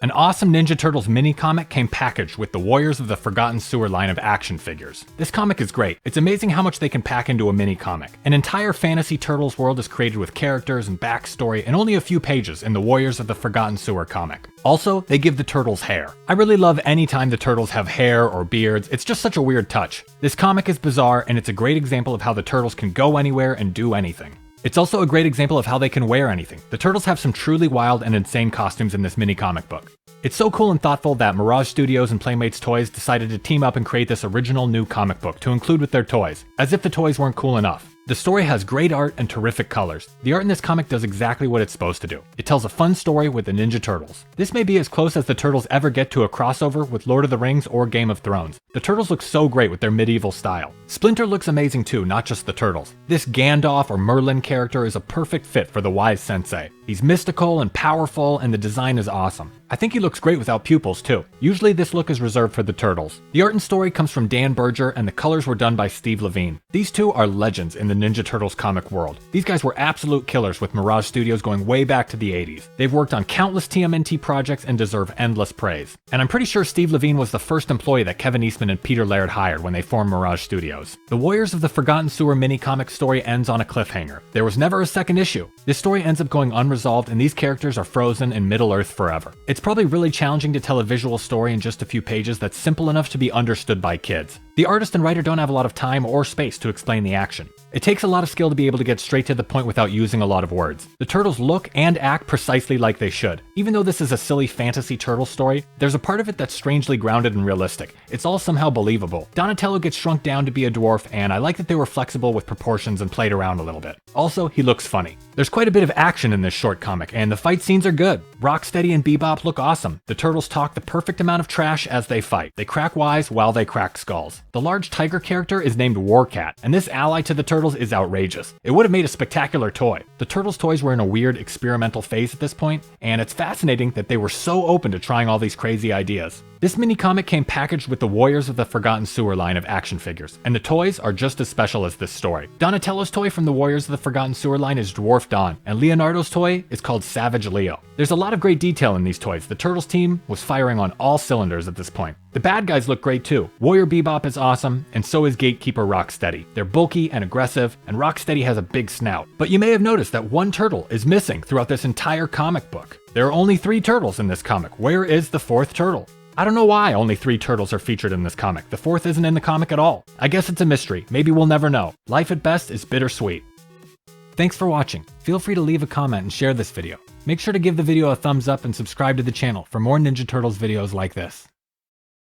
An awesome Ninja Turtles mini-comic came packaged with the Warriors of the Forgotten Sewer line of action figures. This comic is great. It's amazing how much they can pack into a mini-comic. An entire fantasy Turtles world is created with characters and backstory in only a few pages in the Warriors of the Forgotten Sewer comic. Also, they give the Turtles hair. I really love any time the Turtles have hair or beards. It's just such a weird touch. This comic is bizarre, and it's a great example of how the Turtles can go anywhere and do anything. It's also a great example of how they can wear anything. The Turtles have some truly wild and insane costumes in this mini comic book. It's so cool and thoughtful that Mirage Studios and Playmates Toys decided to team up and create this original new comic book to include with their toys, as if the toys weren't cool enough. The story has great art and terrific colors. The art in this comic does exactly what it's supposed to do. It tells a fun story with the Ninja Turtles. This may be as close as the Turtles ever get to a crossover with Lord of the Rings or Game of Thrones. The Turtles look so great with their medieval style. Splinter looks amazing too, not just the Turtles. This Gandalf or Merlin character is a perfect fit for the wise sensei. He's mystical and powerful, and the design is awesome. I think he looks great without pupils too. Usually this look is reserved for the Turtles. The art and story comes from Dan Berger, and the colors were done by Steve Levine. These two are legends in the Ninja Turtles comic world. These guys were absolute killers with Mirage Studios going way back to the 80s. They've worked on countless TMNT projects and deserve endless praise. And I'm pretty sure Steve Levine was the first employee that Kevin Eastman and Peter Laird hired when they formed Mirage Studios. The Warriors of the Forgotten Sewer mini-comic story ends on a cliffhanger. There was never a second issue. This story ends up going unresolved, and these characters are frozen in Middle-earth forever. It's probably really challenging to tell a visual story in just a few pages that's simple enough to be understood by kids. The artist and writer don't have a lot of time or space to explain the action. It takes a lot of skill to be able to get straight to the point without using a lot of words. The Turtles look and act precisely like they should. Even though this is a silly fantasy turtle story, there's a part of it that's strangely grounded and realistic. It's all somehow believable. Donatello gets shrunk down to be a dwarf, and I like that they were flexible with proportions and played around a little bit. Also, he looks funny. There's quite a bit of action in this short comic, and the fight scenes are good. Rocksteady and Bebop look awesome. The Turtles talk the perfect amount of trash as they fight. They crack wise while they crack skulls. The large tiger character is named Warcat, and this ally to the Turtles is outrageous. It would have made a spectacular toy. The Turtles toys were in a weird experimental phase at this point, and it's fascinating that they were so open to trying all these crazy ideas. This mini-comic came packaged with the Warriors of the Forgotten Sewer line of action figures, and the toys are just as special as this story. Donatello's toy from the Warriors of the Forgotten Sewer line is Dwarf Don, and Leonardo's toy is called Savage Leo. There's a lot of great detail in these toys. The Turtles team was firing on all cylinders at this point. The bad guys look great too. Warrior Bebop is awesome, and so is Gatekeeper Rocksteady. They're bulky and aggressive, and Rocksteady has a big snout. But you may have noticed that one turtle is missing throughout this entire comic book. There are only 3 turtles in this comic. Where is the 4th turtle? I don't know why only 3 turtles are featured in this comic. The 4th isn't in the comic at all. I guess it's a mystery. Maybe we'll never know. Life at best is bittersweet. Thanks for watching. Feel free to leave a comment and share this video. Make sure to give the video a thumbs up and subscribe to the channel for more Ninja Turtles videos like this.